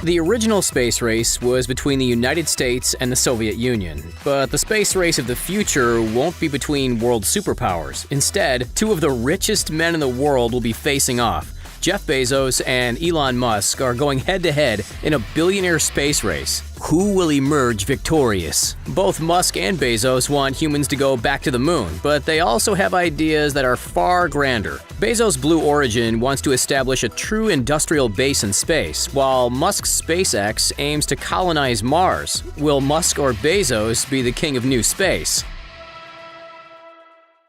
The original space race was between the United States and the Soviet Union, but the space race of the future won't be between world superpowers. Instead, two of the richest men in the world will be facing off. Jeff Bezos and Elon Musk are going head-to-head in a billionaire space race. Who will emerge victorious? Both Musk and Bezos want humans to go back to the moon, but they also have ideas that are far grander. Bezos' Blue Origin wants to establish a true industrial base in space, while Musk's SpaceX aims to colonize Mars. Will Musk or Bezos be the king of new space?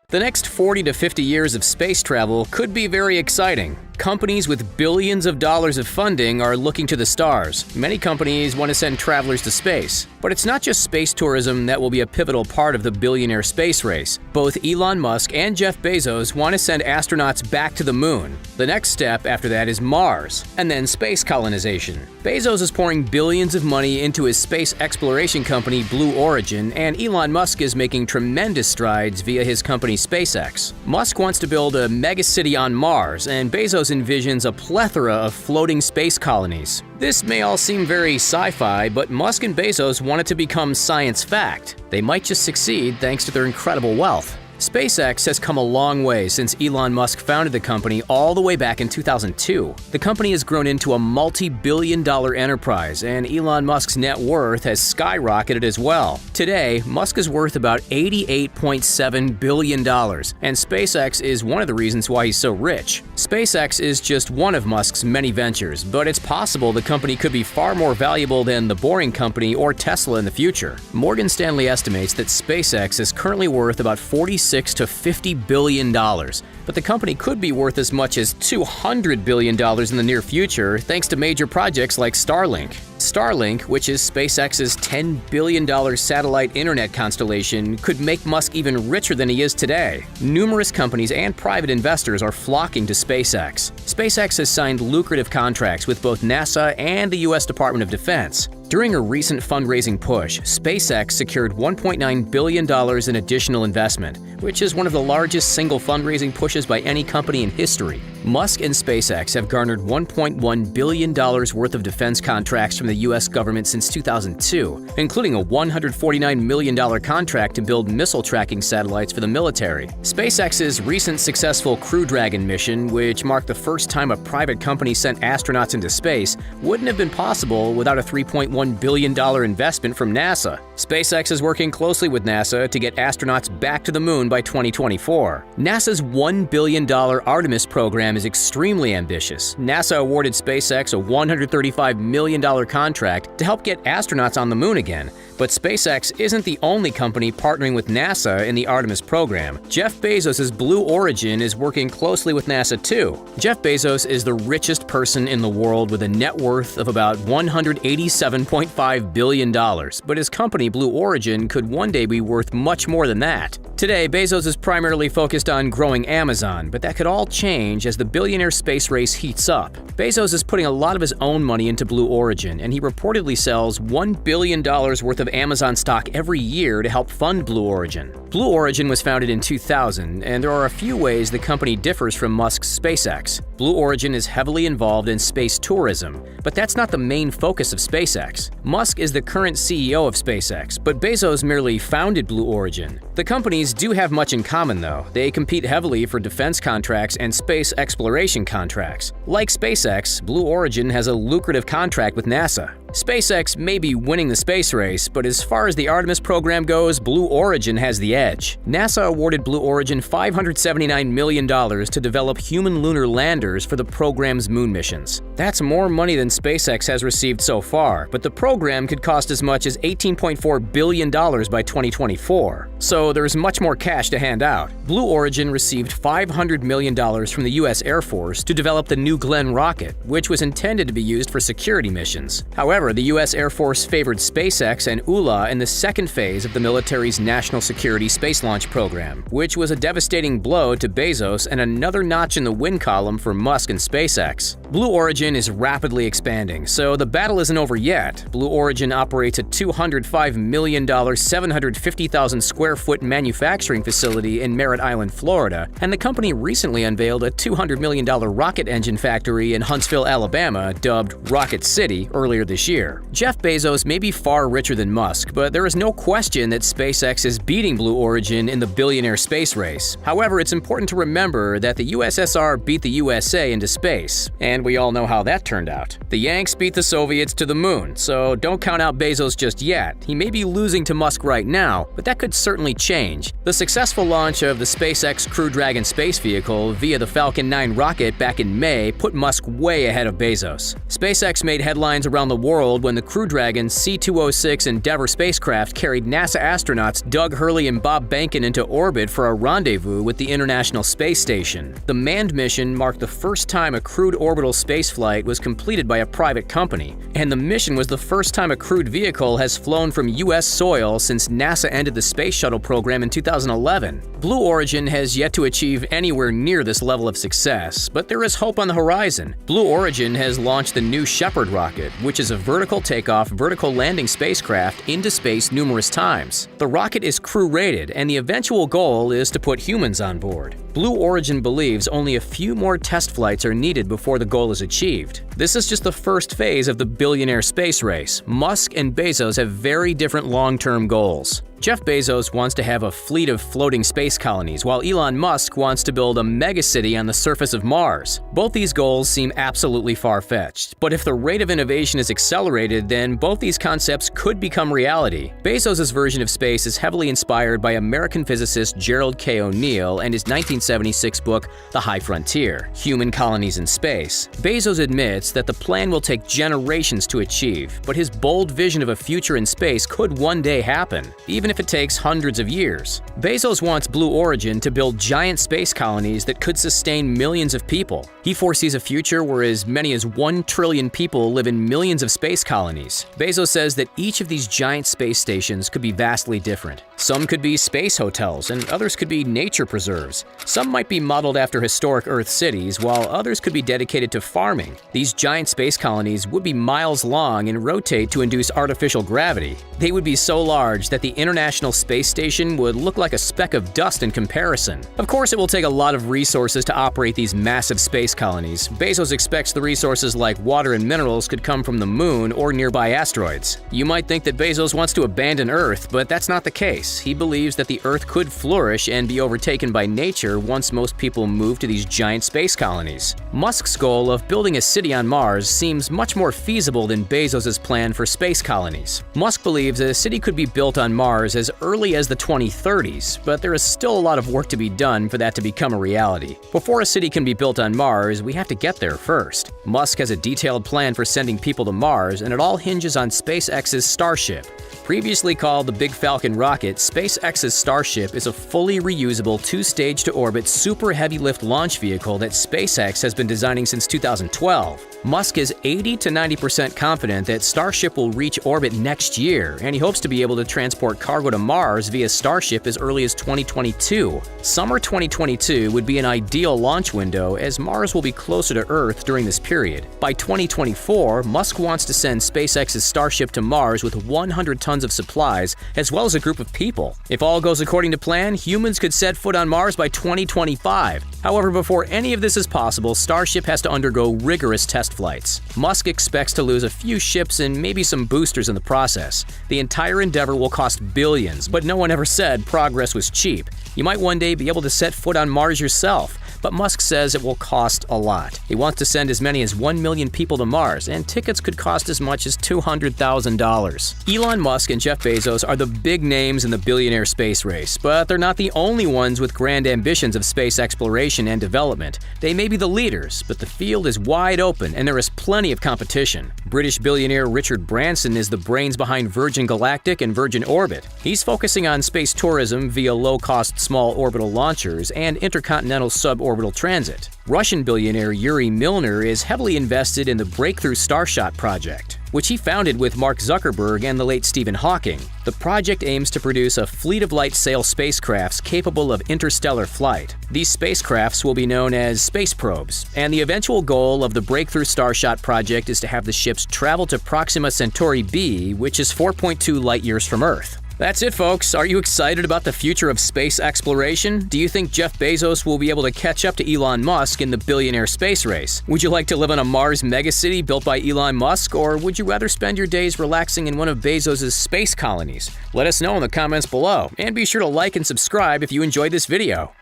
The next 40 to 50 years of space travel could be very exciting. Companies with billions of dollars of funding are looking to the stars. Many companies want to send travelers to space. But it's not just space tourism that will be a pivotal part of the billionaire space race. Both Elon Musk and Jeff Bezos want to send astronauts back to the moon. The next step after that is Mars, and then space colonization. Bezos is pouring billions of money into his space exploration company Blue Origin, and Elon Musk is making tremendous strides via his company SpaceX. Musk wants to build a megacity on Mars, and Bezos envisions a plethora of floating space colonies. This may all seem very sci-fi, but Musk and Bezos want it to become science fact. They might just succeed thanks to their incredible wealth. SpaceX has come a long way since Elon Musk founded the company all the way back in 2002. The company has grown into a multi-billion-dollar enterprise, and Elon Musk's net worth has skyrocketed as well. Today, Musk is worth about $88.7 billion, and SpaceX is one of the reasons why he's so rich. SpaceX is just one of Musk's many ventures, but it's possible the company could be far more valuable than the Boring Company or Tesla in the future. Morgan Stanley estimates that SpaceX is currently worth about $46 to $50 billion, but the company could be worth as much as $200 billion in the near future thanks to major projects like Starlink. Starlink, which is SpaceX's $10 billion satellite internet constellation, could make Musk even richer than he is today. Numerous companies and private investors are flocking to SpaceX. SpaceX has signed lucrative contracts with both NASA and the U.S. Department of Defense. During a recent fundraising push, SpaceX secured $1.9 billion in additional investment, which is one of the largest single fundraising pushes by any company in history. Musk and SpaceX have garnered $1.1 billion worth of defense contracts from the U.S. government since 2002, including a $149 million contract to build missile tracking satellites for the military. SpaceX's recent successful Crew Dragon mission, which marked the first time a private company sent astronauts into space, wouldn't have been possible without a $3.1 billion investment from NASA. SpaceX is working closely with NASA to get astronauts back to the moon by 2024. NASA's $1 billion Artemis program is extremely ambitious. NASA awarded SpaceX a $135 million contract to help get astronauts on the moon again. But SpaceX isn't the only company partnering with NASA in the Artemis program. Jeff Bezos' Blue Origin is working closely with NASA too. Jeff Bezos is the richest person in the world with a net worth of about $187.5 billion, but his company Blue Origin could one day be worth much more than that. Today, Bezos is primarily focused on growing Amazon, but that could all change as the billionaire space race heats up. Bezos is putting a lot of his own money into Blue Origin, and he reportedly sells $1 billion worth of Amazon stock every year to help fund Blue Origin. Blue Origin was founded in 2000, and there are a few ways the company differs from Musk's SpaceX. Blue Origin is heavily involved in space tourism, but that's not the main focus of SpaceX. Musk is the current CEO of SpaceX, but Bezos merely founded Blue Origin. The companies do have much in common, though. They compete heavily for defense contracts and space exploration contracts. Like SpaceX, Blue Origin has a lucrative contract with NASA. SpaceX may be winning the space race, but as far as the Artemis program goes, Blue Origin has the edge. NASA awarded Blue Origin $579 million to develop human lunar landers for the program's moon missions. That's more money than SpaceX has received so far, but the program could cost as much as $18.4 billion by 2024. So there's much more cash to hand out. Blue Origin received $500 million from the U.S. Air Force to develop the New Glenn rocket, which was intended to be used for security missions. However, the U.S. Air Force favored SpaceX and ULA in the second phase of the military's national security megacity space launch program, which was a devastating blow to Bezos and another notch in the win column for Musk and SpaceX. Blue Origin is rapidly expanding, so the battle isn't over yet. Blue Origin operates a $205 million, 750,000 square foot manufacturing facility in Merritt Island, Florida, and the company recently unveiled a $200 million rocket engine factory in Huntsville, Alabama, dubbed Rocket City, earlier this year. Jeff Bezos may be far richer than Musk, but there is no question that SpaceX is beating Blue Origin in the billionaire space race. However, it's important to remember that the USSR beat the USA into space, and we all know how that turned out. The Yanks beat the Soviets to the moon, so don't count out Bezos just yet. He may be losing to Musk right now, but that could certainly change. The successful launch of the SpaceX Crew Dragon space vehicle via the Falcon 9 rocket back in May put Musk way ahead of Bezos. SpaceX made headlines around the world when the Crew Dragon C-206 Endeavour spacecraft carried NASA astronauts Doug Hurley and Bob Behnken into orbit for a rendezvous with the International Space Station. The manned mission marked the first time a crewed orbital spaceflight was completed by a private company, and the mission was the first time a crewed vehicle has flown from U.S. soil since NASA ended the Space Shuttle program in 2011. Blue Origin has yet to achieve anywhere near this level of success, but there is hope on the horizon. Blue Origin has launched the new Shepard rocket, which is a vertical takeoff, vertical landing spacecraft into space numerous times. The rocket is crew-rated, and the eventual goal is to put humans on board. Blue Origin believes only a few more test flights are needed before the goal is achieved. This is just the first phase of the billionaire space race. Musk and Bezos have very different long-term goals. Jeff Bezos wants to have a fleet of floating space colonies, while Elon Musk wants to build a megacity on the surface of Mars. Both these goals seem absolutely far-fetched, but if the rate of innovation is accelerated, then both these concepts could become reality. Bezos' version of space is heavily inspired by American physicist Gerald K. O'Neill and his 1976 book, The High Frontier: Human Colonies in Space. Bezos admits that the plan will take generations to achieve, but his bold vision of a future in space could one day happen, even if it takes hundreds of years. Bezos wants Blue Origin to build giant space colonies that could sustain millions of people. He foresees a future where as many as 1 trillion people live in millions of space colonies. Bezos says that each of these giant space stations could be vastly different. Some could be space hotels, and others could be nature preserves. Some might be modeled after historic Earth cities, while others could be dedicated to farming. These giant space colonies would be miles long and rotate to induce artificial gravity. They would be so large that the International Space Station would look like a speck of dust in comparison. Of course, it will take a lot of resources to operate these massive space colonies. Bezos expects the resources like water and minerals could come from the moon or nearby asteroids. You might think that Bezos wants to abandon Earth, but that's not the case. He believes that the Earth could flourish and be overtaken by nature once most people move to these giant space colonies. Musk's goal of building a city on Mars seems much more feasible than Bezos' plan for space colonies. Musk believes a city could be built on Mars as early as the 2030s, but there is still a lot of work to be done for that to become a reality. Before a city can be built on Mars, we have to get there first. Musk has a detailed plan for sending people to Mars, and it all hinges on SpaceX's Starship. Previously called the Big Falcon rocket, SpaceX's Starship is a fully reusable 2-stage-to-orbit super heavy-lift launch vehicle that SpaceX has been designing since 2012. Musk is 80 to 90% confident that Starship will reach orbit next year, and he hopes to be able to transport cargo to Mars via Starship as early as 2022. Summer 2022 would be an ideal launch window, as Mars will be closer to Earth during this period. By 2024, Musk wants to send SpaceX's Starship to Mars with 100 tons of supplies, as well as a group of people. If all goes according to plan, humans could set foot on Mars by 2025. However, before any of this is possible, Starship has to undergo rigorous test flights. Musk expects to lose a few ships and maybe some boosters in the process. The entire endeavor will cost billions, but no one ever said progress was cheap. You might one day be able to set foot on Mars yourself, but Musk says it will cost a lot. He wants to send as many as 1 million people to Mars, and tickets could cost as much as $200,000. Elon Musk and Jeff Bezos are the big names in the billionaire space race, but they're not the only ones with grand ambitions of space exploration and development. They may be the leaders, but the field is wide open and there is plenty of competition. British billionaire Richard Branson is the brains behind Virgin Galactic and Virgin Orbit. He's focusing on space tourism via low-cost small orbital launchers and intercontinental suborbital transit. Russian billionaire Yuri Milner is heavily invested in the breakthrough Starshot project. which he founded with Mark Zuckerberg and the late Stephen Hawking. The project aims to produce a fleet of light-sail spacecrafts capable of interstellar flight. These spacecrafts will be known as space probes, and the eventual goal of the Breakthrough Starshot project is to have the ships travel to Proxima Centauri b, which is 4.2 light-years from Earth. That's it, folks. Are you excited about the future of space exploration? Do you think Jeff Bezos will be able to catch up to Elon Musk in the billionaire space race? Would you like to live on a Mars megacity built by Elon Musk, or would you rather spend your days relaxing in one of Bezos' space colonies? Let us know in the comments below, and be sure to like and subscribe if you enjoyed this video.